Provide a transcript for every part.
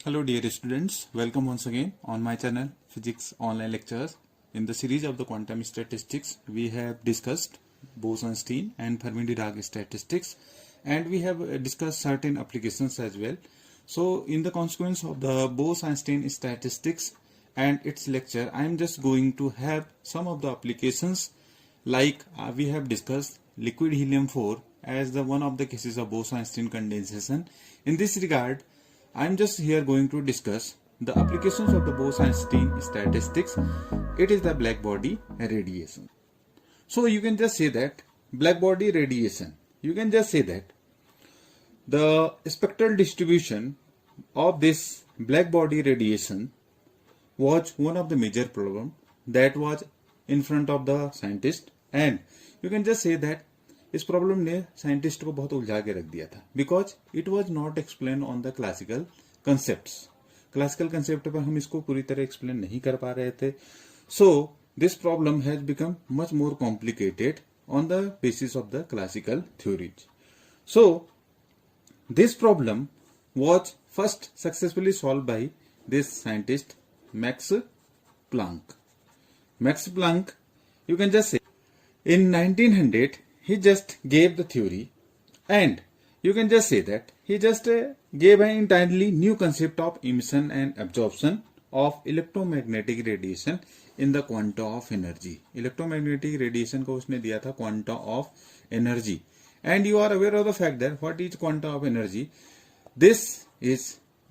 Hello dear students, welcome once again on my channel Physics Online Lectures. In the series of the quantum statistics, we have discussed Bose Einstein and Fermi-Dirac statistics, and we have discussed certain applications as well. So in the consequence of the Bose Einstein statistics and its lecture, I am just going to have some of the applications like we have discussed liquid helium-4 as the one of the cases of Bose Einstein condensation. In this regard, I am just here going to discuss the applications of the Bose Einstein statistics. It is the black body radiation. So you can just say that black body radiation, you can just say that the spectral distribution of this black body radiation was one of the major problem that was in front of the scientist, and you can just say that इस problem ने scientist को बहुत उलझा के रख दिया था because it was not explain on the classical concept. Classical concept पर हम इसको पूरी तरह एक्सप्लेन नहीं कर पा रहे थे. So this problem has become much more complicated on the basis of the classical theories. So this problem was first successfully solve by this scientist max Planck. Max Planck, you can just say in 1900 he just gave the theory, and you can just say that he just gave an entirely new concept of emission and absorption of electromagnetic radiation in the quanta of energy. Electromagnetic radiation को उसने दिया था quanta of energy, and you are aware of the fact that what is quanta of energy? This is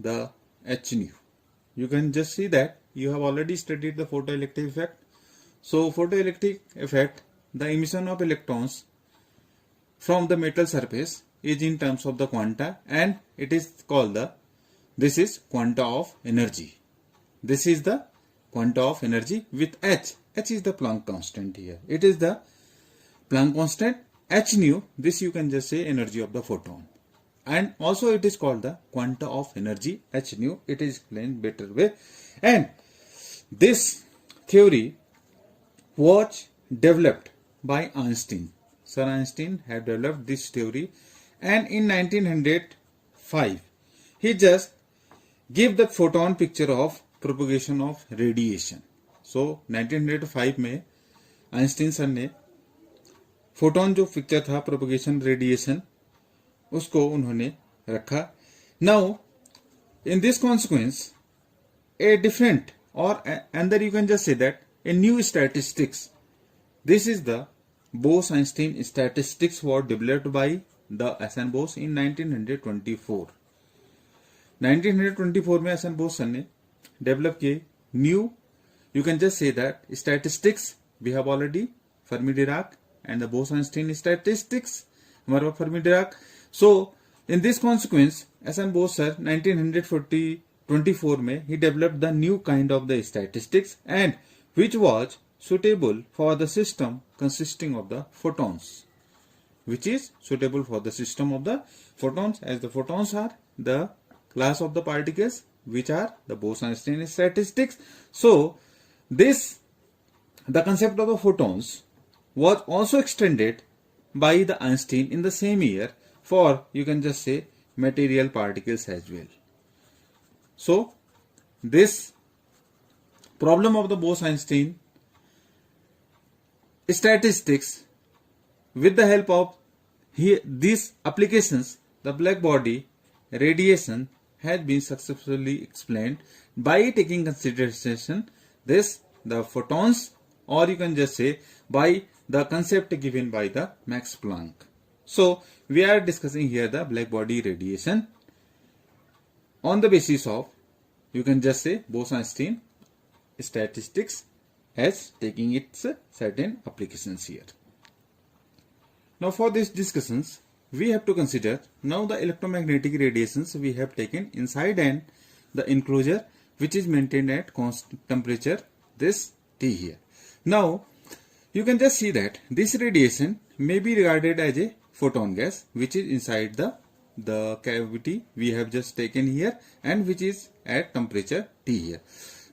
the h nu. You can just see that you have already studied the photoelectric effect. So photoelectric effect, the emission of electrons from the metal surface is in terms of the quanta, and it is called this is quanta of energy. This is the quanta of energy with h. H is the Planck constant here. It is the Planck constant h nu. This you can just say energy of the photon, and also it is called the quanta of energy h nu. It is explained better way, and this theory was developed by Einstein. Sir Einstein had developed this theory, and in 1905 he just gave the photon picture of propagation of radiation. So 1905 में Einstein sir ने photon जो picture था propagation radiation उसको उन्होंने रखा. Now in this consequence a different or and you can just say that a new statistics. This is the Bose Einstein statistics were developed by the S.N. Bose in 1924. 1924 में S.N. Bose sir ने develop किए new, you can just say that statistics we have already Fermi-Dirac and the Bose Einstein statistics हमारे पास Fermi-Dirac. So in this consequence S.N. Bose sir 1924 में he developed the new kind of the statistics, and which was suitable for the system consisting of the photons, which is suitable for the system of the photons, as the photons are the class of the particles which are the Bose-Einstein statistics. So the concept of the photons was also extended by the Einstein in the same year for, you can just say, material particles as well. So this problem of the Bose-Einstein statistics, with the help of these applications, the black body radiation has been successfully explained by taking consideration the photons, or you can just say by the concept given by the Max Planck. So we are discussing here the black body radiation on the basis of, you can just say, Bose-Einstein statistics as taking its certain applications here. Now for these discussions we have to consider now the electromagnetic radiations we have taken inside and the enclosure which is maintained at constant temperature, this T here. Now you can just see that this radiation may be regarded as a photon gas which is inside the cavity we have just taken here, and which is at temperature T here.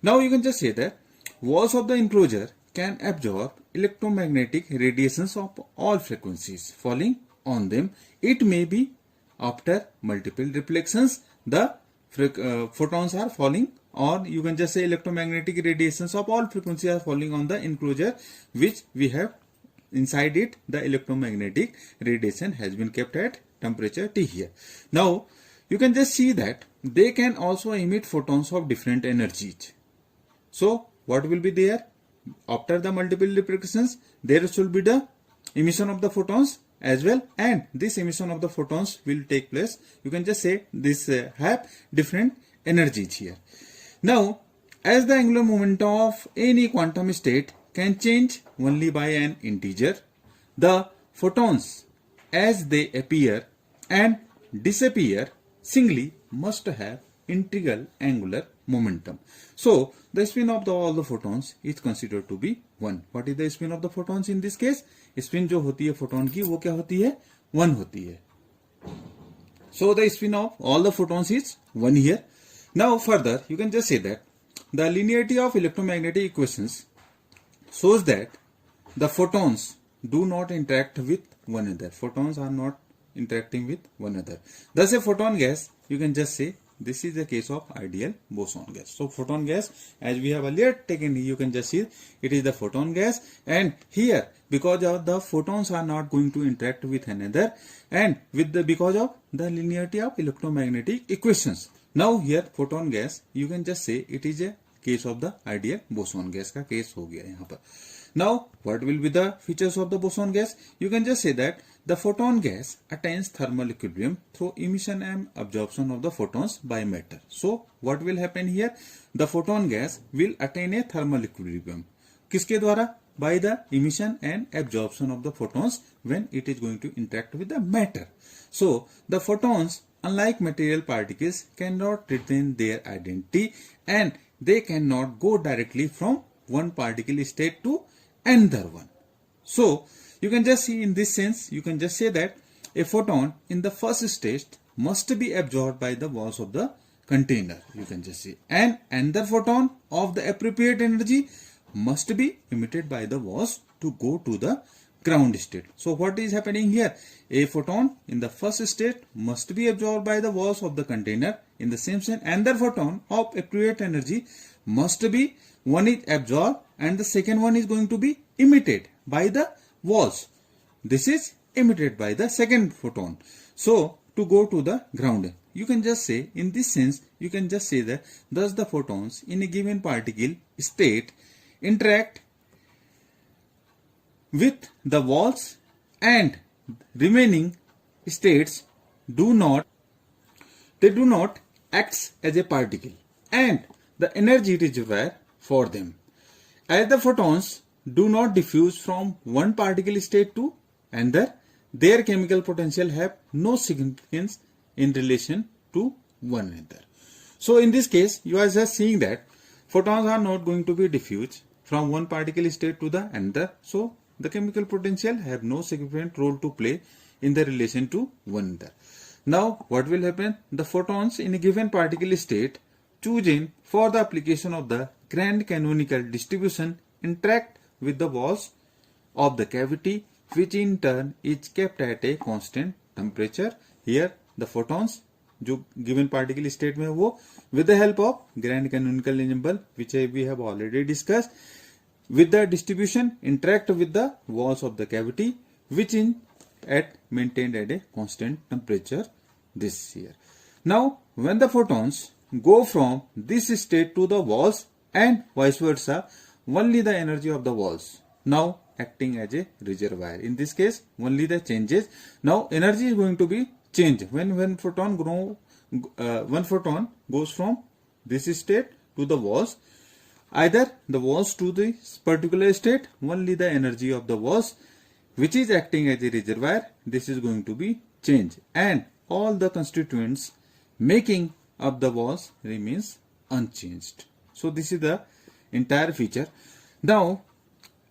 Now you can just say that walls of the enclosure can absorb electromagnetic radiations of all frequencies falling on them. It may be after multiple reflections the photons are falling, or you can just say electromagnetic radiations of all frequencies are falling on the enclosure which we have inside it. The electromagnetic radiation has been kept at temperature T here. Now you can just see that they can also emit photons of different energies. So what will be there? After the multiple repercussions, there should be the emission of the photons as well, and this emission of the photons will take place. You can just say this have different energies here. Now, as the angular momentum of any quantum state can change only by an integer, the photons as they appear and disappear singly must have integral angular momentum. So the spin of all the photons is considered to be 1. What is the spin of the photons in this case? Spin जो होती है photon की वो क्या होती है? 1 होती है. So the spin of all the photons is 1 here. Now further you can just say that the linearity of electromagnetic equations shows that the photons do not interact with one another. Photons are not interacting with one another. Thus a photon gas, you can just say this is the case of ideal boson gas. So photon gas, as we have earlier taken, you can just see it is the photon gas, and here because of the photons are not going to interact with another, and with the because of the linearity of electromagnetic equations. Now here photon gas, you can just say it is a case of the ideal boson gas का case हो गया यहाँ पर. Now what will be the features of the boson gas? You can just say that the photon gas attains thermal equilibrium through emission and absorption of the photons by matter. So what will happen here? The photon gas will attain a thermal equilibrium. किसके द्वारा? By the emission and absorption of the photons when it is going to interact with the matter. So the photons, unlike material particles, cannot retain their identity, and they cannot go directly from one particle state to another one. So you can just see in this sense, you can just say that a photon in the first state must be absorbed by the walls of the container. You can just see, and another photon of the appropriate energy must be emitted by the walls to go to the ground state. So what is happening here? A photon in the first state must be absorbed by the walls of the container. In the same sense, another photon of appropriate energy must be, one is absorbed and the second one is going to be emitted by the walls. This is emitted by the second photon. So to go to the ground, you can just say in this sense, you can just say that thus the photons in a given particle state interact with the walls, and remaining states do not act as a particle, and the energy reservoir for them. As the photons do not diffuse from one particle state to another, their chemical potential have no significance in relation to one another. So in this case, you are just seeing that photons are not going to be diffused from one particle state to the another. So the chemical potential have no significant role to play in the relation to one another. Now what will happen? The photons in a given particle state chosen for the application of the grand canonical distribution interact with the walls of the cavity, which in turn is kept at a constant temperature. Here the photons जो given particle state में वो with the help of grand canonical ensemble, which we have already discussed, with the distribution interact with the walls of the cavity, which in at maintained at a constant temperature. This here. Now when the photons go from this state to the walls and vice versa, only the energy of the walls now acting as a reservoir. In this case, only the changes. Now energy is going to be changed when one photon goes from this state to the walls. Either the walls to this particular state, only the energy of the walls, which is acting as a reservoir, this is going to be changed, and all the constituents making up the walls remains unchanged. So this is the entire feature. Now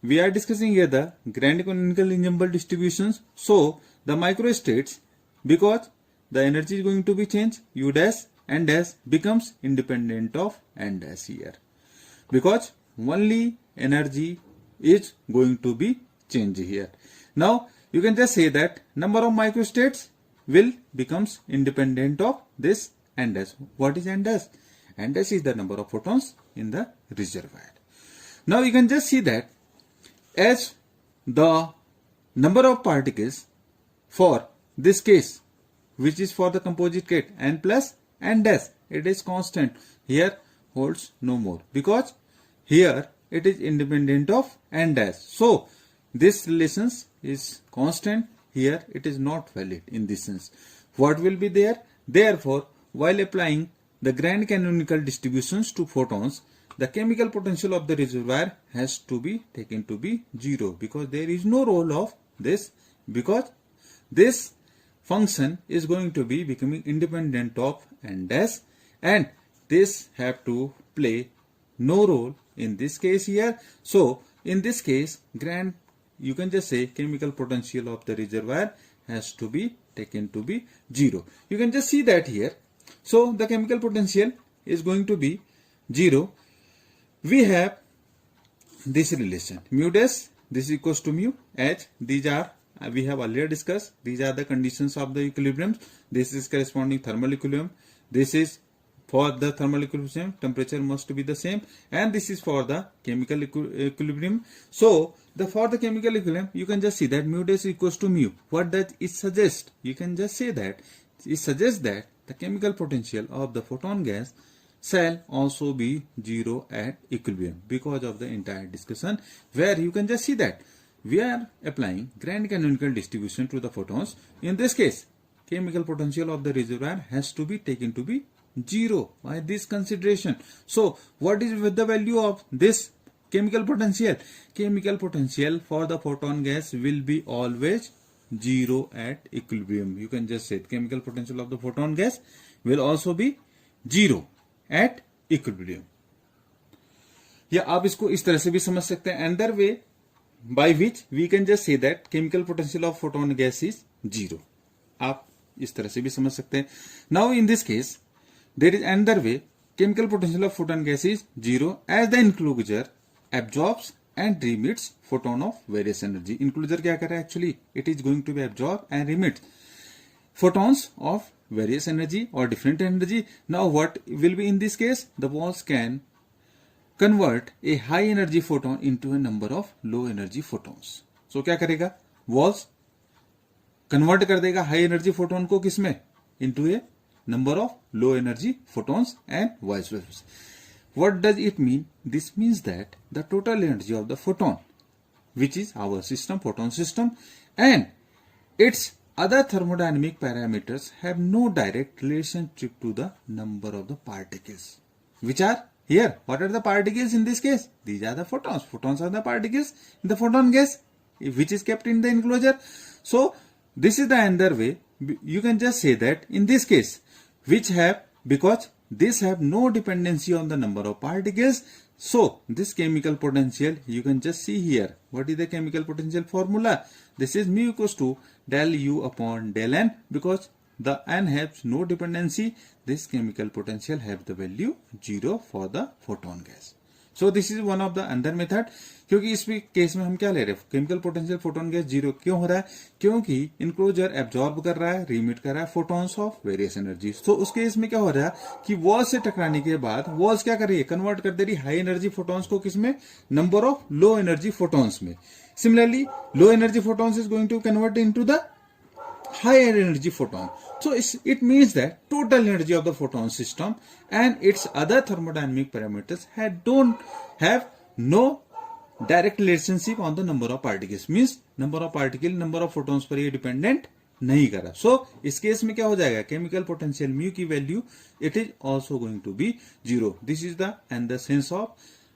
we are discussing here the grand canonical ensemble distributions. So the microstates, because the energy is going to be changed, U dash and dash becomes independent of n dash here, because only energy is going to be changed here. Now you can just say that number of microstates will becomes independent of this n dash. What is n dash? N dash is the number of photons in the reservoir. Now you can just see that as the number of particles for this case, which is for the composite case, n plus n dash, it is constant. Here holds no more because here it is independent of n dash. So this relation is constant. Here it is not valid in this sense. What will be there? Therefore, while applying the grand canonical distributions to photons, the chemical potential of the reservoir has to be taken to be 0 because there is no role of this, because this function is going to be becoming independent of n dash, and this have to play no role in this case here. So in this case, you can just say chemical potential of the reservoir has to be taken to be 0. You can just see that here. So the chemical potential is going to be 0. We have this relation mu dash, this is equals to mu, h. These are, we have earlier discussed, these are the conditions of the equilibrium. This is corresponding thermal equilibrium. This is for the thermal equilibrium, temperature must be the same, and this is for the chemical equilibrium. So for the chemical equilibrium, you can just see that mu dash equals to mu. What does it suggest? You can just say that it suggests that the chemical potential of the photon gas shall also be 0 at equilibrium because of the entire discussion, where you can just see that we are applying grand canonical distribution to the photons. In this case, chemical potential of the reservoir has to be taken to be 0 by this consideration. So what is the value of this chemical potential? Chemical potential for the photon gas will be always 0 at equilibrium. You can just say chemical potential of the photon gas will also be 0 at equilibrium. या आप इसको इस तरह से भी समझ सकते हैं, another way by which we can just say that chemical potential of photon gas is 0. आप इस तरह से भी समझ सकते हैं. Now in this case, there is another way. Chemical potential of photon gas is 0 as the enclosure absorbs and remits photon of various energy. Enclosure क्या कर रहा है? Actually, it is going to be absorb and remit photons of various energy or different energy. Now what will be in this case? The walls can convert a high energy photon into a number of low energy photons. So क्या करेगा? Walls convert कर देगा high energy photon को किसमें? Into a number of low energy photons and vice versa. What does it mean? This means that the total energy of the photon, which is our system, photon system, and its other thermodynamic parameters have no direct relationship to the number of the particles, which are here. What are the particles in this case? These are the photons. Photons are the particles in the photon gas, which is kept in the enclosure. So this is the another way. You can just say that in this case, which have, because these have no dependency on the number of particles. So this chemical potential, you can just see here. What is the chemical potential formula? This is mu equals to del U upon del N, because the N has no dependency. This chemical potential have the value 0 for the photon gas. So this is one of the another method. क्योंकि इस case में हम क्या ले रहे हैं? Chemical potential photon gas 0 क्यों हो रहा है? क्योंकि इनक्लोजर एब्जॉर्ब कर रहा है, रिमिट कर रहा है फोटॉन्स ऑफ वेरियस एनर्जी. तो उस केस में क्या हो रहा है कि वॉल से टकराने के बाद वॉल्स क्या कर रही है? कन्वर्ट कर दे रही हाई एनर्जी फोटॉन्स को किसमें? Number of low energy photons में. Similarly low energy photons is going to convert into the higher energy photon. So it means that total energy of the photon system and its other thermodynamic parameters don't have no direct relationship on the number of particles. Means number of particles, number of photons पर ये dependent नहीं कर रहा. So इस case में क्या हो जाएगा? Chemical potential mu की value it is also going to be 0. This is the and the sense of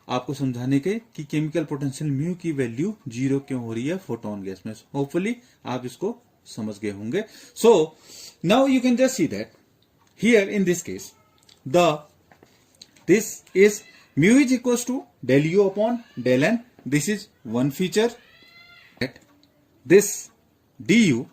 आपको समझाने के कि केमिकल पोटेंशियल म्यू की वैल्यू 0 क्यों हो रही है फोटोन गैस में. होपफुली आप इसको समझ गए होंगे. So now you can just see that here in this case this is mu is equals to del U upon del N. This is one feature. This du,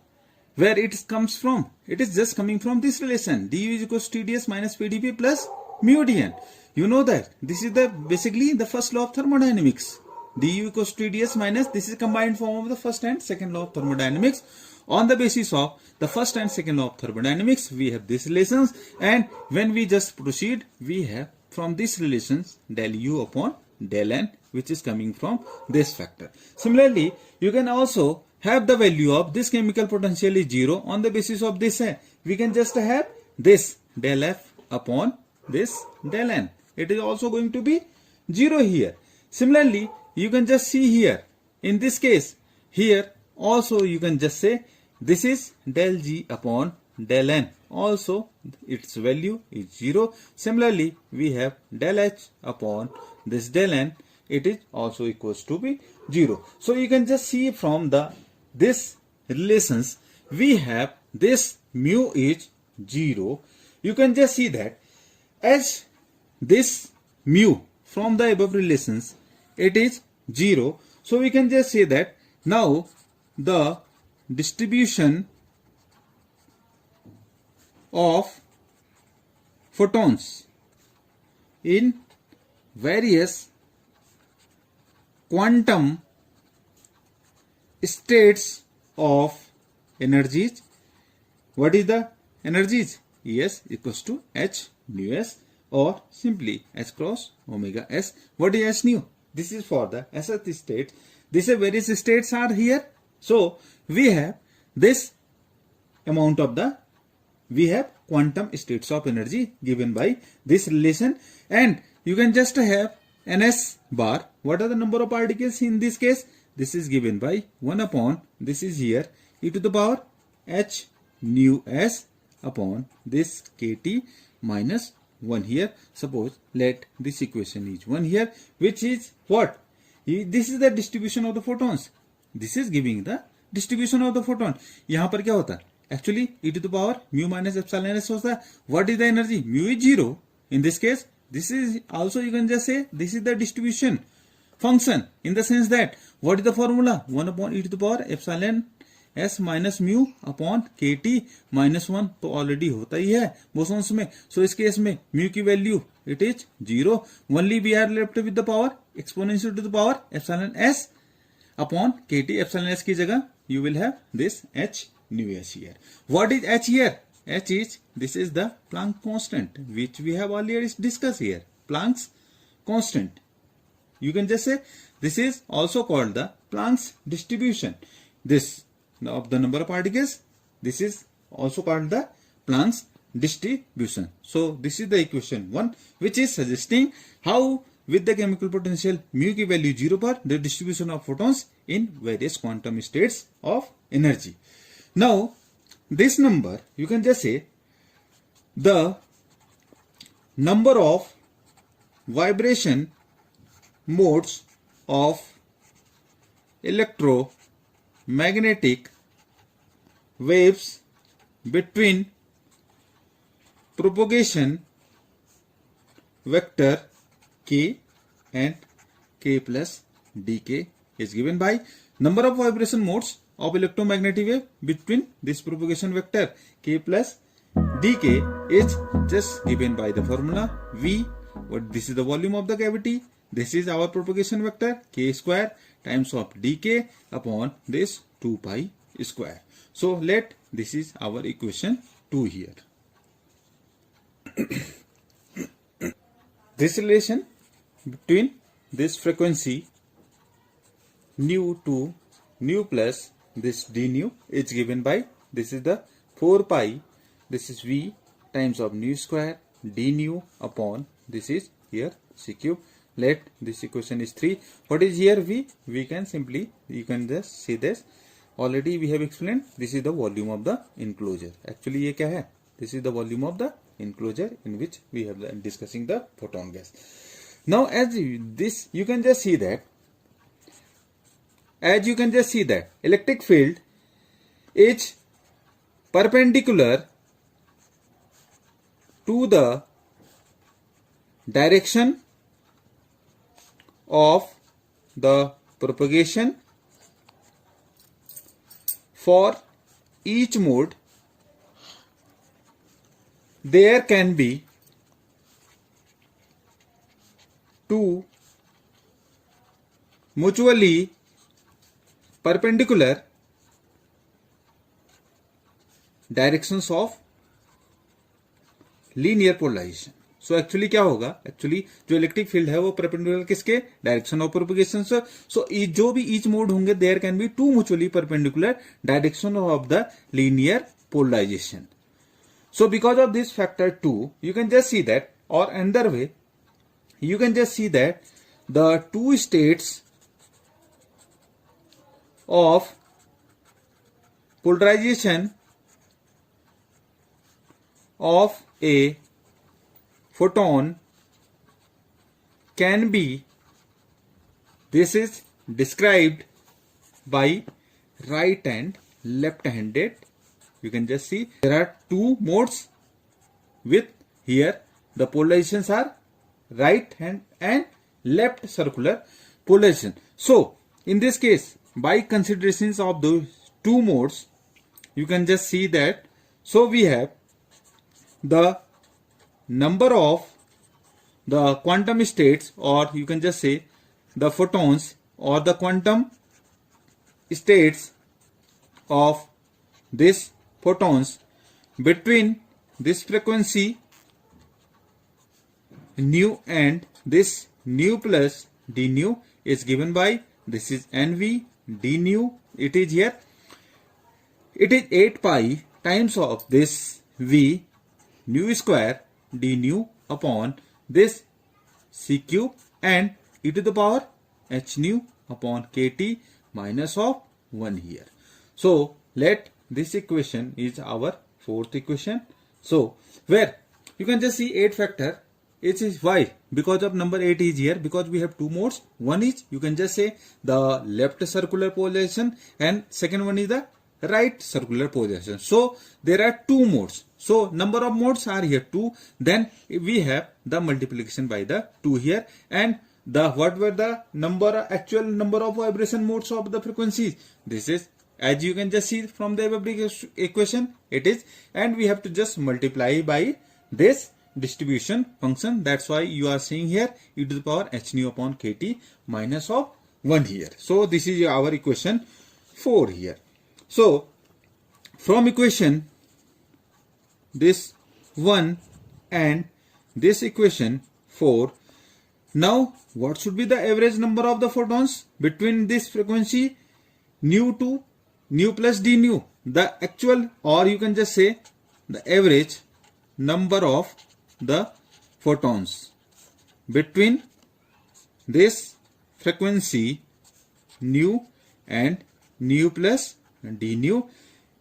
where it comes from? It is just coming from this relation. Du is equals to TdS minus PdP plus mu dN. You know that this is the basically the first law of thermodynamics. du equals to TdS minus, this is combined form of the first and second law of thermodynamics. On the basis of the first and second law of thermodynamics, we have these relations, and when we just proceed, we have from these relations del U upon del N, which is coming from this factor. Similarly, you can also have the value of this chemical potential is 0. On the basis of this, we can just have this del F upon this del N. It is also going to be 0 here. Similarly, you can just see here, in this case, here also you can just say this is del G upon del N. Also, its value is 0. Similarly, we have del H upon this del N. It is also equals to be 0. So you can just see from this relations, we have this mu is 0. You can just see that as this mu from the above relations, it is 0. So we can just say that now the distribution of photons in various quantum states of energies. What is the energies? Es equals to h nu s, or simply h cross omega s. What is h nu? This is for the sth state. These various states are here. So we have this amount of we have quantum states of energy given by this relation, and you can just have ns bar. What are the number of particles in this case? This is given by 1 upon, this is here, e to the power h nu s upon this kt minus 1 here. Suppose let this equation is 1 here, which is what? This is the distribution of the photons. This is giving the distribution of the photon. यहाँ पर क्या होता है? Actually e to the power mu minus epsilon s होता है. What is the energy? Mu is 0. In this case, this is also, you can just say this is the distribution function, in the sense that what is the formula? 1 upon e to the power epsilon s minus mu upon kt minus 1 तो already होता ही है bosons में. सो इस case में mu की value it is 0. Only we are left with the power exponential to the power epsilon s upon kt. epsilon s की जगह you will have this h nu s here. What is h here? H is, this is the Planck constant, which we have earlier discussed here. Planck's constant. You can just say this is also called the Planck's distribution. This of the number of particles, this is also called the Planck's distribution. So this is the equation 1, which is suggesting how with the chemical potential mu की value 0 पर the distribution of photons in various quantum states of energy. Now this number, you can just say the number of vibration modes of electromagnetic waves between propagation vector k and k plus dk is given by number of vibration modes of electromagnetic wave between this propagation vector k plus dk is just given by the formula v. What this is the volume of the cavity. This is our propagation vector k square times of dk upon this 2 pi square. So let this is our equation 2 here. This relation between this frequency nu to nu plus this d nu is given by, this is the 4 pi, this is v times of nu square d nu upon this is here c cube. Let this equation is 3. What is here v? We can simply, you can just see this. Already we have explained, this is the volume of the enclosure. Actually ये क्या है? This is the volume of the enclosure in which we have discussing the photon gas. Now as this, you can just see that, electric field is perpendicular to the direction of the propagation for each mode. There can be two mutually perpendicular directions of linear polarization. So actually क्या होगा, actually जो electric field है वो perpendicular किसके, direction of propagation से. So जो भी each mode होंगे there can be two mutually perpendicular direction of the linear polarisation. So because of this factor 2 you can just see that, or another way you can just see that the two states of polarization of a photon can be, this is described by right and left handed. You can just see there are two modes with here the polarizations are right hand and left circular polarization. So in this case, by considerations of those two modes, you can just see that, so we have the number of the quantum states, or you can just say the photons or the quantum states of this photons between this frequency nu and this nu plus d nu is given by, this is nv d nu, it is here, it is 8 pi times of this v nu square d nu upon this c cube and e to the power h nu upon kt minus of 1 here. So let this equation is our fourth equation. So where you can just see 8 factor, it is why, because of number 8 is here, because we have two modes. One is you can just say the left circular polarization and second one is the right circular polarization. So there are two modes. So number of modes are here 2. Then we have the multiplication by the 2 here, and the what were the number, actual number of vibration modes of the frequencies. This is, as you can just see from the above equation, it is, and we have to just multiply by this distribution function. That's why you are seeing here e to the power h nu upon kt minus of 1 here. So this is our equation 4 here. So from equation this 1 and this equation 4, now what should be the average number of the photons between this frequency nu to nu plus d nu, the actual, or you can just say the average number of the photons between this frequency nu and nu plus d nu.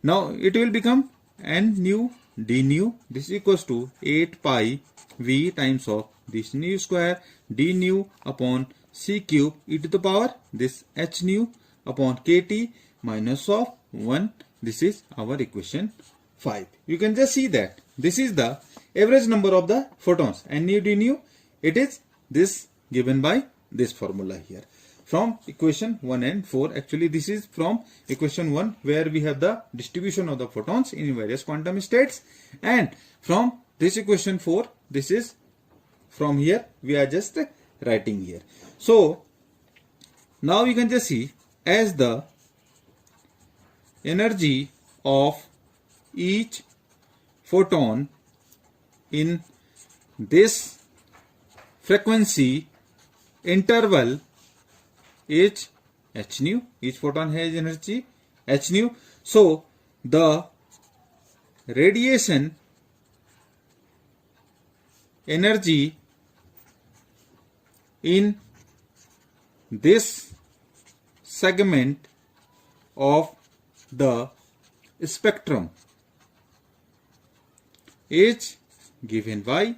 Now it will become n nu d nu, this is equals to 8 pi v times of this nu square d nu upon c cube e to the power this h nu upon kt minus of 1. This is our equation 5. You can just see that this is the average number of the photons, n nu d nu, it is this given by this formula here. From equation 1 and 4, actually this is from equation 1 where we have the distribution of the photons in various quantum states, and from this equation 4, this is from here we are just writing here. So now you can just see, as the energy of each photon in this frequency interval is h nu, each photon has energy h nu. So the radiation energy in this segment of the spectrum is given by,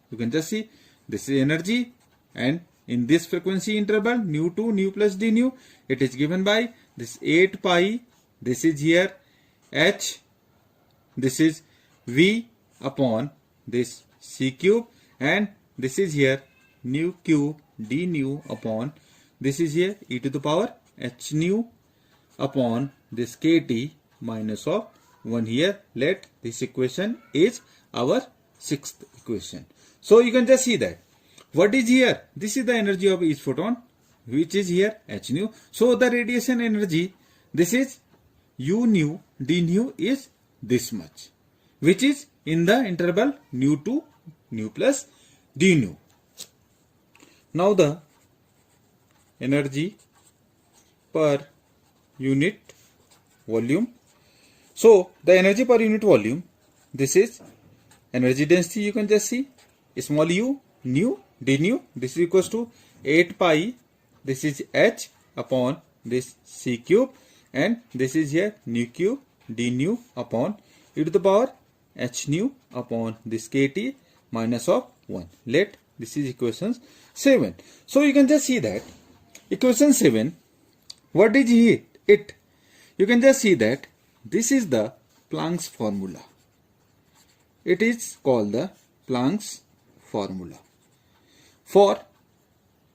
you can just see this is energy, and in this frequency interval nu to nu plus d nu, it is given by this 8 pi, this is here h, this is v upon this c cube, and this is here nu cube d nu upon, this is here e to the power h nu upon this kt minus of 1 here. Let this equation is our sixth equation. So you can just see that what is here, this is the energy of each photon, which is here h nu. So the radiation energy, this is u nu d nu is this much, which is in the interval nu to nu plus d nu. Now the energy per unit volume. So the energy per unit volume, this is energy density. You can just see small u nu d nu. This is equals to 8 pi. This is h upon this c cube, and this is here nu cube d nu upon e to the power h nu upon this kt minus of 1. Let this is equation 7. So you can just see that equation 7. What is it? You can just see that this is the Planck's formula. It is called the Planck's formula for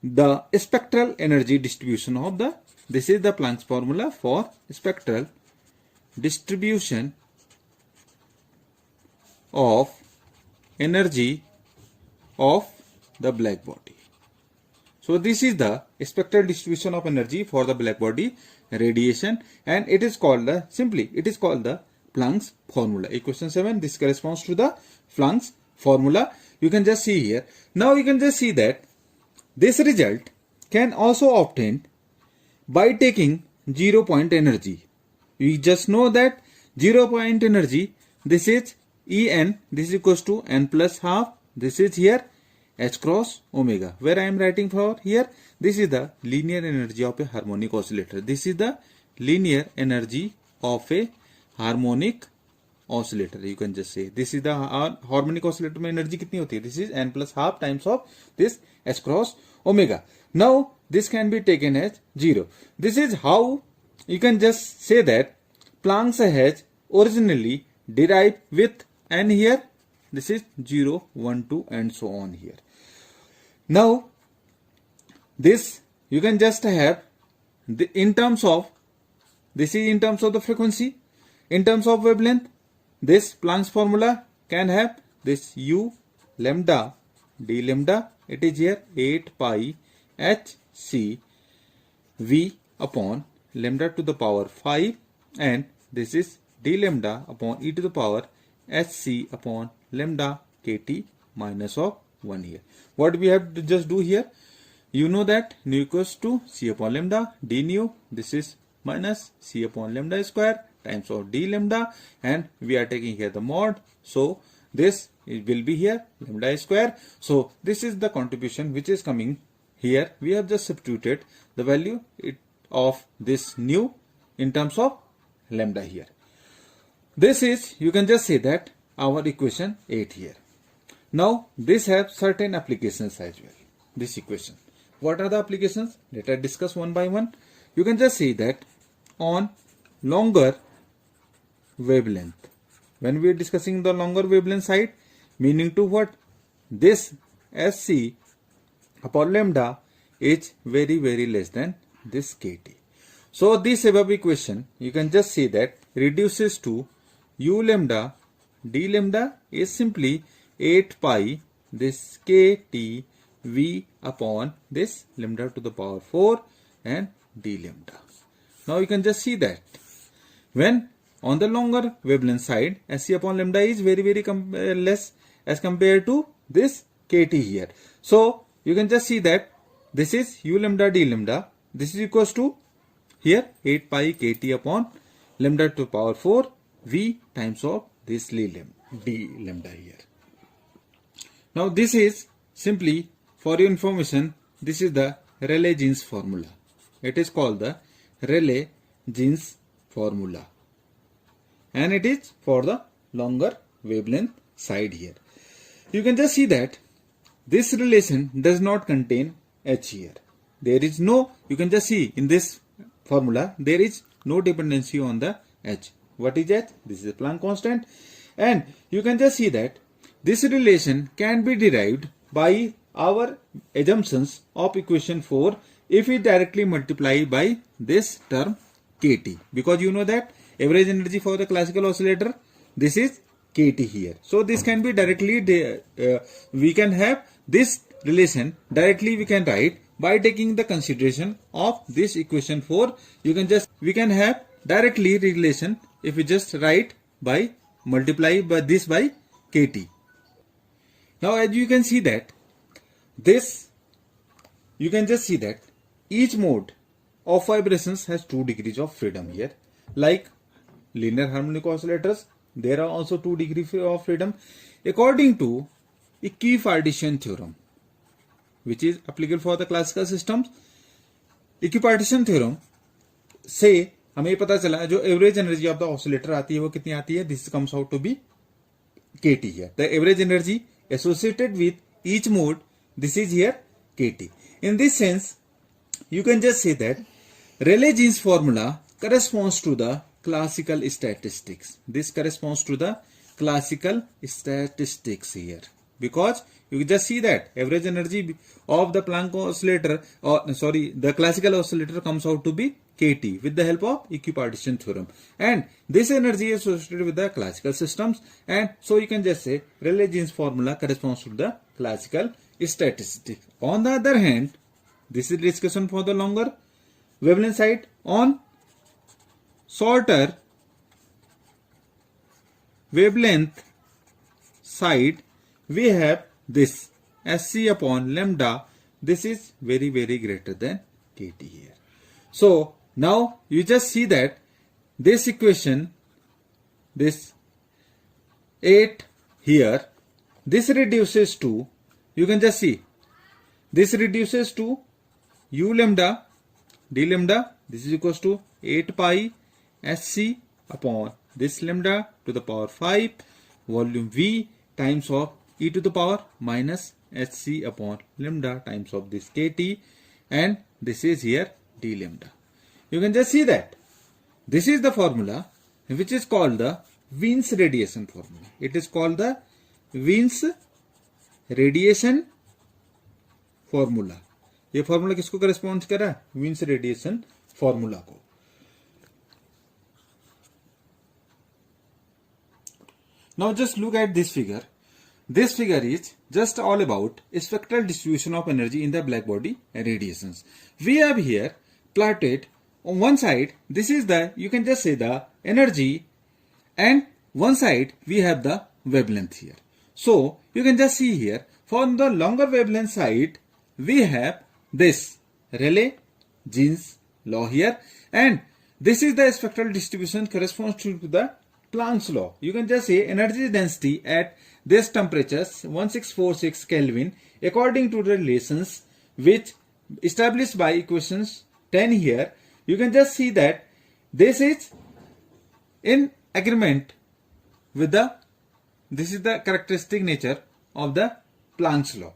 the spectral energy distribution of the, this is the Planck's formula for spectral distribution of energy of the black body. So this is the spectral distribution of energy for the black body radiation, and it is called the, simply it is called the Planck's formula. Equation 7, this corresponds to the Planck's formula. You can just see here. Now you can just see that this result can also obtained by taking 0 point energy. We just know that 0 point energy, this is En, this is equals to n plus half. This is here h cross omega. Where I am writing for here, this is the linear energy of a harmonic oscillator. This is the linear energy of a harmonic oscillator. You can just say this is the harmonic oscillator में energy कितनी होती है? This is n plus half times of this h cross omega. Now this can be taken as 0. This is how you can just say that Planck's has originally derived with n here. This is 0, 1, 2 and so on here. Now this you can just have the, in terms of, this is in terms of the frequency, in terms of wavelength, this Planck's formula can have this u lambda d lambda. It is here 8 pi h c v upon lambda to the power 5, and this is d lambda upon e to the power h c upon lambda kt minus of 1 here. What we have to just do here, you know that nu equals to c upon lambda d nu. This is minus c upon lambda square times of d lambda, and we are taking here the mod. So this will be here lambda square. So this is the contribution which is coming here. We have just substituted the value of this nu in terms of lambda here. This is, you can just say that, our equation 8 here. Now this has certain applications as well, this equation. What are the applications? Let us discuss one by one. You can just see that on longer wavelength, when we are discussing the longer wavelength side, meaning to what? This Sc upon lambda is very less than this kt. So this above equation, you can just see that reduces to u lambda d lambda is simply 8 pi this kt v upon this lambda to the power 4 and d lambda. Now you can just see that when on the longer wavelength side, Sc upon lambda is very less as compared to this kt here. So you can just see that this is u lambda d lambda. This is equals to here 8 pi kt upon lambda to the power 4 v times of this d lambda here. Now this is simply for your information, this is the Rayleigh-Jeans formula. It is called the Rayleigh-Jeans formula, and it is for the longer wavelength side here. You can just see that this relation does not contain h here. There is no, you can just see in this formula, there is no dependency on the h. What is h? This is a Planck constant, and you can just see that this relation can be derived by our assumptions of equation 4 if we directly multiply by this term kt, because you know that average energy for the classical oscillator, this is kt here. So this can be directly, we can have this relation directly, we can write by taking the consideration of this equation 4. You can just, we can have directly relation if we just write by multiply by this by kT. Now as you can see that this, you can just see that each mode of vibrations has 2 degrees of freedom here. Like linear harmonic oscillators, there are also 2 degrees of freedom according to equipartition theorem, which is applicable for the classical systems. Equipartition theorem से हमें पता चला जो average energy of the oscillator आती है वो कितनी आती है. This comes out to be kT here. The average energy associated with each mode, this is here kT. In this sense, you can just say that Rayleigh-Jeans formula corresponds to the classical statistics. This corresponds to the classical statistics here, because you just see that average energy of the Planck oscillator, or sorry, the classical oscillator comes out to be kT with the help of equipartition theorem, and this energy is associated with the classical systems, and so you can just say Rayleigh-Jeans formula corresponds to the classical statistics. On the other hand, this is discussion for the longer wavelength side. On shorter wavelength side, we have this Sc upon lambda. This is very greater than kT here. So now you just see that this equation, this 8 here, this reduces to, you can just see, this reduces to u lambda d lambda. This is equals to 8 pi Sc upon this lambda to the power 5 volume V times of e to the power minus Sc upon lambda times of this kT, and this is here d lambda. You can just see that this is the formula which is called the Wien's radiation formula. It is called the Wien's radiation formula. ये formula किसको correspond कर रहा है? Wien's radiation formula को. Now just look at this figure. This figure is just all about spectral distribution of energy in the black body radiations. We have here plotted on one side, this is the, you can just say the energy, and one side we have the wavelength here. So you can just see here, for the longer wavelength side, we have this Rayleigh-Jeans law here, and this is the spectral distribution corresponds to the Planck's law. You can just say energy density at this temperatures 1646 Kelvin according to the relations which established by equations 10 here. You can just see that this is in agreement with the, this is the characteristic nature of the Planck's law,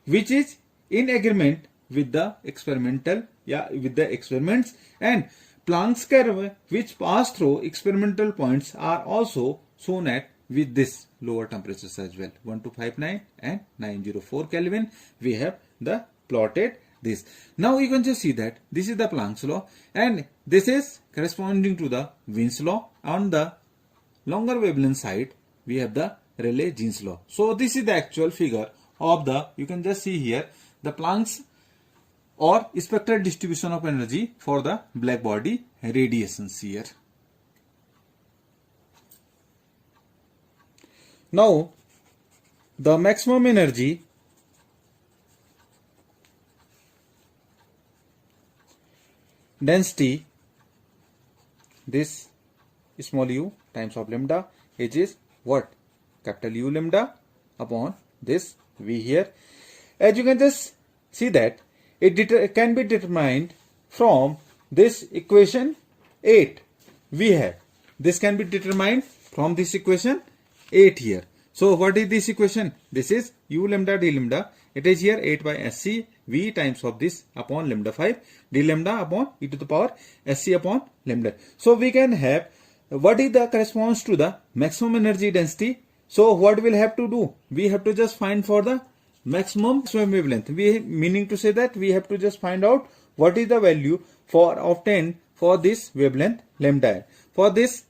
which is in agreement with the experimental, with the experiments, and Planck's curve which pass through experimental points are also shown at with this lower temperatures as well, 1259 and 904 Kelvin. We have the plotted this. Now you can just see that this is the Planck's law, and this is corresponding to the Wien's law. On the longer wavelength side, we have the Rayleigh-Jeans law. So this is the actual figure of the, you can just see here, the Planck's or spectral distribution of energy for the black body radiations here. Now the maximum energy density, this small u times of lambda, which is what? Capital U lambda upon this V here. As you can just see that it can be determined from this equation 8 we have. This can be determined from this equation 8 here. So what is this equation? This is u lambda d lambda. It is here 8 by Sc V times of this upon lambda 5 d lambda upon e to the power Sc upon lambda. So we can have what is the corresponds to the maximum energy density. So what we'll have to do? We have to just find for the maximum wavelength. We meaning to say that we have to just find out what is the value for obtained for this wavelength lambda. For this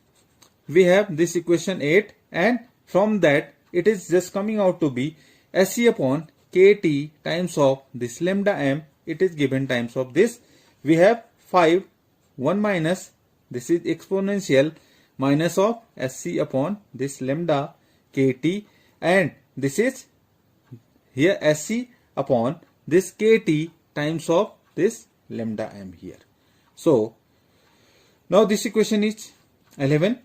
we have this equation 8, and from that it is just coming out to be Sc upon kT times of this lambda m. It is given times of this. We have 5 1 minus, this is exponential minus of SC upon this lambda KT, and this is here SC upon this KT times of this lambda m here. So now this equation is 11,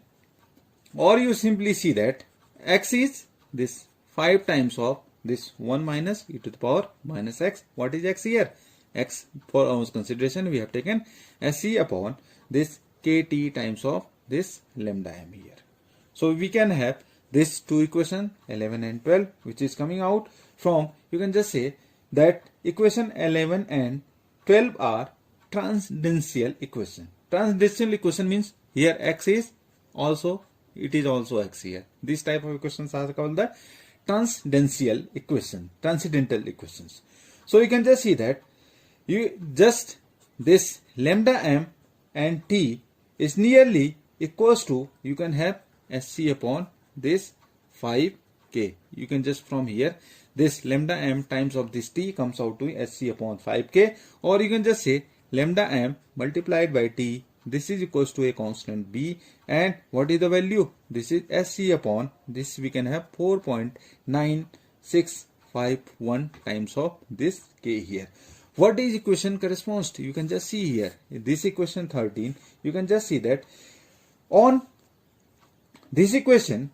or you simply see that x is this 5 times of this 1 minus e to the power minus x. What is x here? X, for our consideration, we have taken SC upon this KT times of this lambda m here. So we can have this two equation 11 and 12, which is coming out from, you can just say that equation 11 and 12 are transcendental equation. Transcendental equation means here x is also, it is also x here. This type of equations are called the transcendental equation, transcendental equations. So you can just see that you just this lambda m and t is nearly equals to, you can have SC upon this 5k. You can just from here this lambda m times of this t comes out to SC upon 5k, or you can just say lambda m multiplied by t, this is equals to a constant b, and what is the value? This is SC upon this, we can have 4.9651 times of this k here. What is equation corresponds to? You can just see here this equation 13. You can just see that on this equation,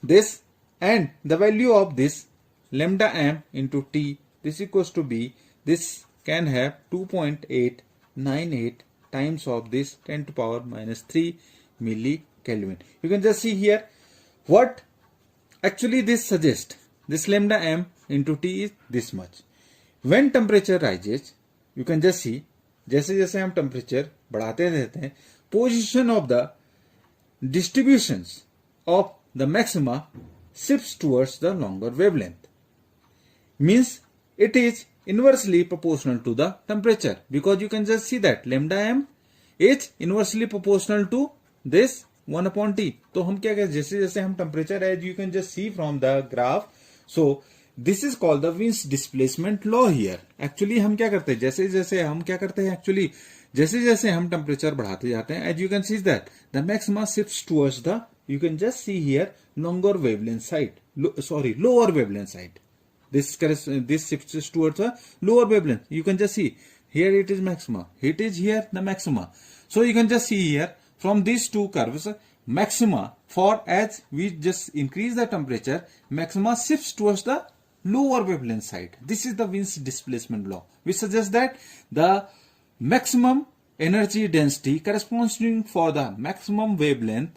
this and the value of this lambda m into t, this equals to b, this can have 2.898 times of this 10 to power minus 3 millikelvin. You can just see here what actually this suggests. This lambda m into t is this much. When temperature rises, you can just see, जैसे जैसे हम temperature बढ़ाते रहते हैं, position of the distributions of the maxima shifts towards the longer wavelength. Means it is inversely proportional to the temperature, because you can just see that lambda m is inversely proportional to this 1 upon t. तो हम क्या करें, जैसे जैसे हम temperature, as you can just see from the graph, so this is called the Wiens displacement law here. Actually हम क्या करते हैं, जैसे जैसे हम क्या करते हैं, actually जैसे जैसे हम temperature बढ़ाते जाते हैं, as you can see that the maxima shifts towards the, you can just see here, longer wavelength side, lower wavelength side. This shifts towards the lower wavelength. You can just see here it is maxima, it is here the maxima. So you can just see here from these two curves, maxima, for as we just increase the temperature, maxima shifts towards the lower wavelength side. This is the Wiens displacement law, which suggests that the maximum energy density corresponding for the maximum wavelength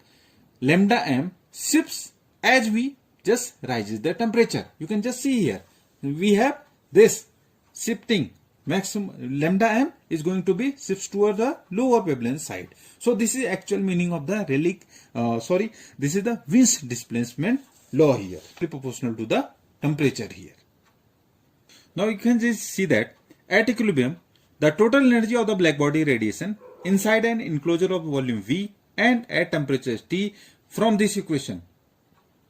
lambda m shifts as we just rises the temperature. You can just see here we have this shifting, maximum lambda m is going to be shifts toward the lower wavelength side. So this is actual meaning of the this is the Wiens displacement law here, proportional to the temperature here. Now you can just see that at equilibrium, the total energy of the black body radiation inside an enclosure of volume V and at temperature T, from this equation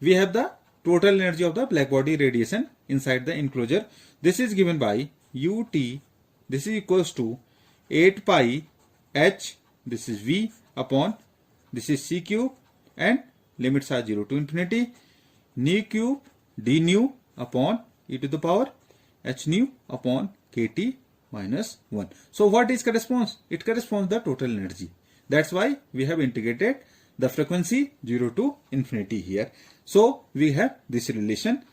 we have the total energy of the black body radiation inside the enclosure. This is given by UT, this is equals to 8 pi H, this is V upon, this is C cube, and limits are 0 to infinity, nu cube d nu upon e to the power h nu upon kt minus 1. So what is corresponds? It corresponds the total energy. That's why we have integrated the frequency 0 to infinity here. So we have this relation.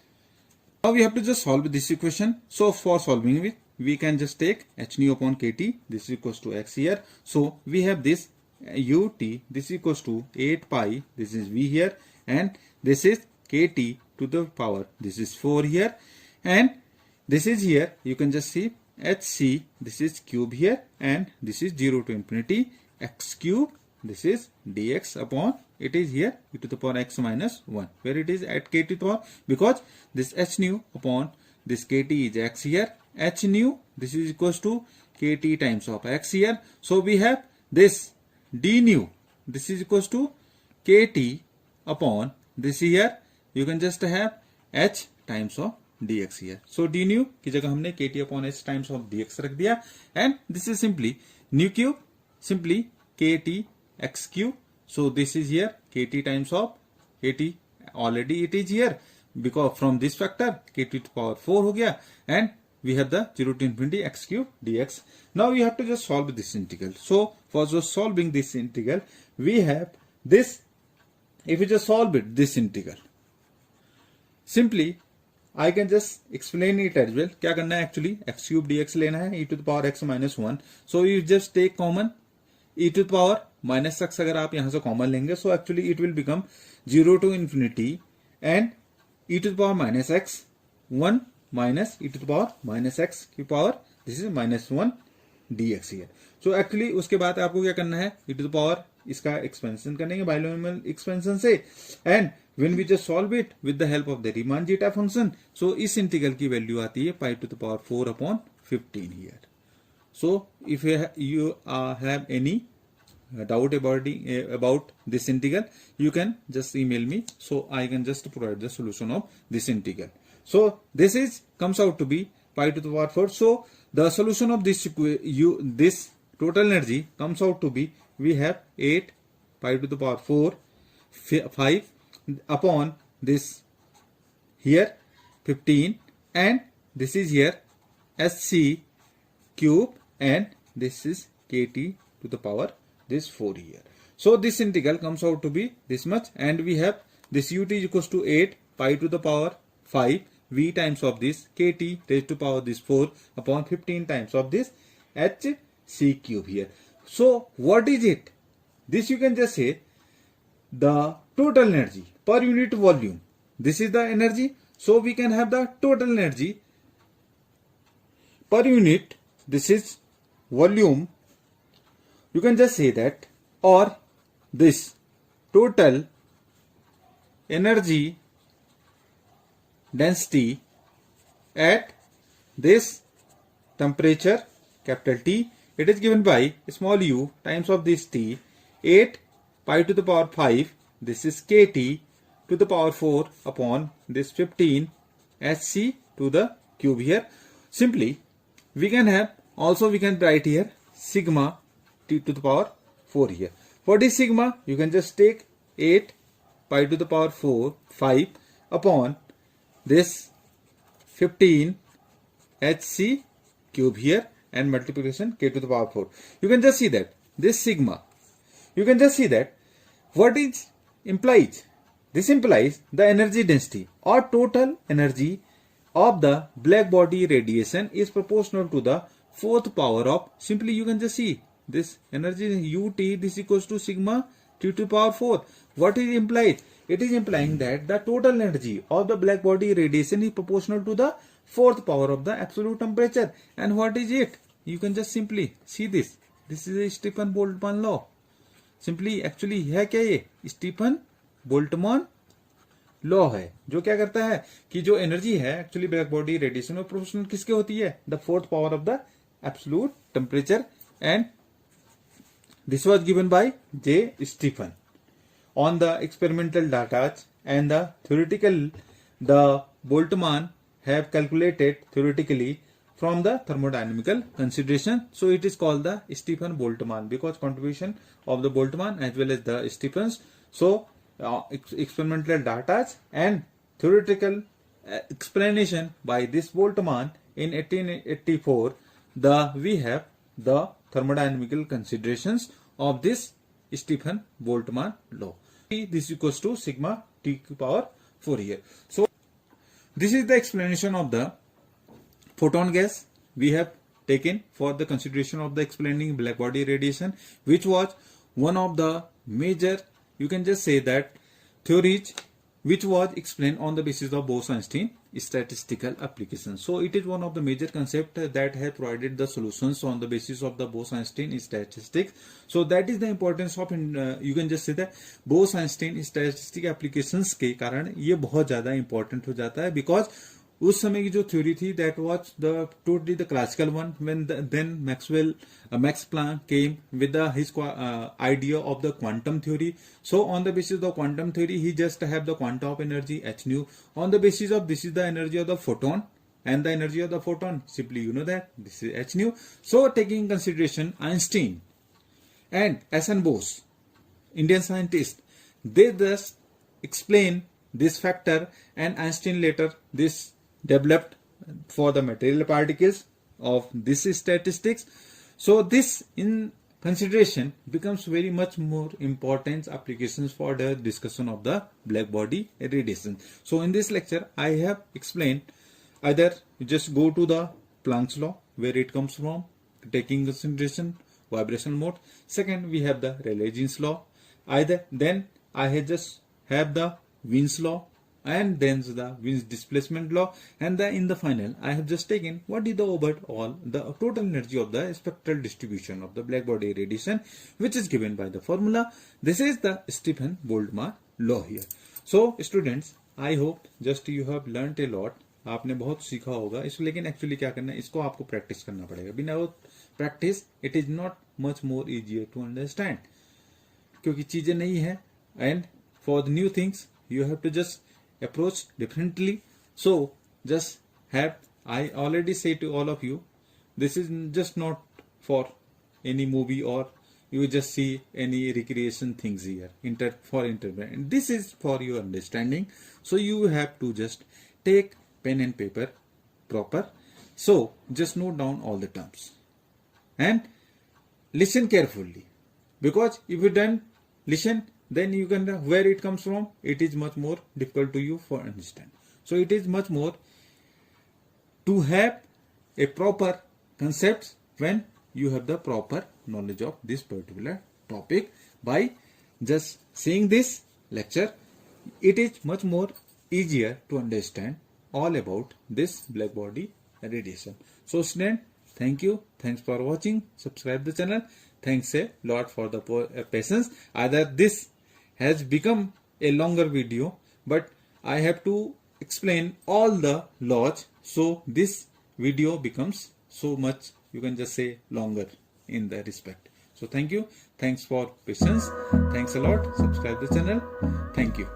Now we have to just solve this equation. So for solving it, we can just take h nu upon kt, this is equals to x here. So we have this ut, this is equals to 8 pi, this is v here, and this is kt to the power, this is 4 here, and this is here, you can just see hc, this is cube here, and this is 0 to infinity x cube, this is dx upon, it is here e to the power x minus 1, where it is at kt to the power, because this h nu upon this kt is x here, h nu, this is equals to kt times of x here. So we have this d nu, this is equals to kt upon this here, you can just have h times of dx here. So d nu की जगह हमने kt upon h times of dx रख दिया, and this is simply nu cube, simply kt x cube. So this is here kt times of kt, already it is here because from this factor kt to the power 4 हो गया, and we have the 0 to infinity x cube dx. Now we have to just solve this integral. So for just solving this integral, we have this. If you just solve it, this integral, simply I can just explain it as well. क्या करना है actually, x cube dx लेना है, e to the power x minus 1. So you just take common e to the power minus x अगर आप यहाँ से common लेंगे, so actually it will become 0 to infinity and e to the power minus x 1 minus e to the power minus x की power, this is minus 1 dx here. So actually उसके बाद आपको क्या करना है, e to the power इसका expansion करेंगे binomial expansion से, and when we just solve it with the help of the Riemann zeta function, so इस इंटीग्रल की वैल्यू आती है pi to the power 4 upon 15 here. So if you have any doubt about this integral, you can just email me, so I can just provide the solution of this integral. So this is comes out to be pi to the power 4. So the solution of this this total energy comes out to be, we have 8 pi to the power 4 5 upon this here 15, and this is here sc cube, and this is kt to the power this 4 here. So this integral comes out to be this much, and we have this ut is equals to 8 pi to the power 5 v times of this kt raised to power this 4 upon 15 times of this hc cube here. So what is it? This you can just say the total energy per unit volume. This is the energy. So we can have the total energy per unit. This is volume. You can just say that, or this total energy density at this temperature capital T. It is given by small u times of this T, 8 pi to the power 5, this is kt to the power 4 upon this 15 hc to the cube here. Simply we can have, also we can write here sigma t to the power 4 here. For this sigma you can just take 8 pi to the power 4 5 upon this 15 hc cube here, and multiplication k to the power 4. You can just see that this sigma, you can just see that what it implies. This implies the energy density or total energy of the black body radiation is proportional to the fourth power of, simply you can just see this energy ut, this equals to sigma t to the power 4. What is implied? It is implying that the total energy of the black body radiation is proportional to the fourth power of the absolute temperature. And what is it? You can just simply see this. This is a Stephen Boltzmann law. Simply actually है क्या ये? Stephen Boltzmann law है, जो क्या करता है कि जो एनर्जी है एक्चुअली ब्लैक बॉडी रेडिएशन में प्रोपोर्शनल किसके होती है? The fourth power of the absolute temperature, and this was given by J Stefan on the experimental data and the theoretical. The Boltzmann have calculated theoretically from the thermodynamical consideration. So it is called the Stephen Boltzmann because contribution of the Boltzmann as well as the Stephens. So experimental data and theoretical explanation by this Boltzmann in 1884. We have the thermodynamical considerations of this Stephen Boltzmann law. This equals to sigma t to the power 4 here. So this is the explanation of the photon gas we have taken for the consideration of the explaining black body radiation, which was one of the major, you can just say that, theories which was explained on the basis of Bose Einstein statistical application. So it is one of the major concepts that have provided the solutions on the basis of the Bose Einstein statistics. So that is the importance of, you can just say that Bose Einstein statistic applications के कारण ये बहुत ज़्यादा important हो जाता है, because उस समय की जो थ्योरी थी that was the totally the classical one, when then Max Planck came with his idea of the quantum theory. So on the basis of the quantum theory, he just have the quantum of energy h nu. On the basis of this is the energy of the photon, and the energy of the photon, simply you know that this is h nu. So taking in consideration Einstein and S. N. Bose Indian scientists, they just explain this factor, and Einstein later this developed for the material particles of this statistics. So this in consideration becomes very much more important applications for the discussion of the black body radiation. So in this lecture I have explained, either you just go to the Planck's law where it comes from, taking consideration vibrational mode. Second, we have the Rayleigh-Jeans law. Either then I have just have the Wien's law, and then the Wien's displacement law, and then in the final I have just taken what is the overall the total energy of the spectral distribution of the black body radiation, which is given by the formula. This is the Stephen Boltzmann law here. So students, I hope just you have learnt a lot. आपने बहुत सीखा होगा इसको, लेकिन actually क्या करना है, इसको आपको प्रैक्टिस करना पड़ेगा. बिना practice it is not much more easier to understand, क्योंकि चीजें नहीं है. And for the new things you have to just approach differently. So just have, I already say to all of you, this is just not for any movie or you just see any recreation things here for entertainment. This is for your understanding. So you have to just take pen and paper proper. So just note down all the terms and listen carefully, because if you don't listen, then you can, where it comes from, it is much more difficult to you for understand. So it is much more to have a proper concept when you have the proper knowledge of this particular topic. By just seeing this lecture, it is much more easier to understand all about this black body radiation. So student, thank you, thanks for watching, subscribe the channel. Thanks a lot for the patience. Either this has become a longer video, but I have to explain all the laws, so this video becomes so much, you can just say, longer in that respect. So thank you, thanks for patience, thanks a lot, subscribe the channel, thank you.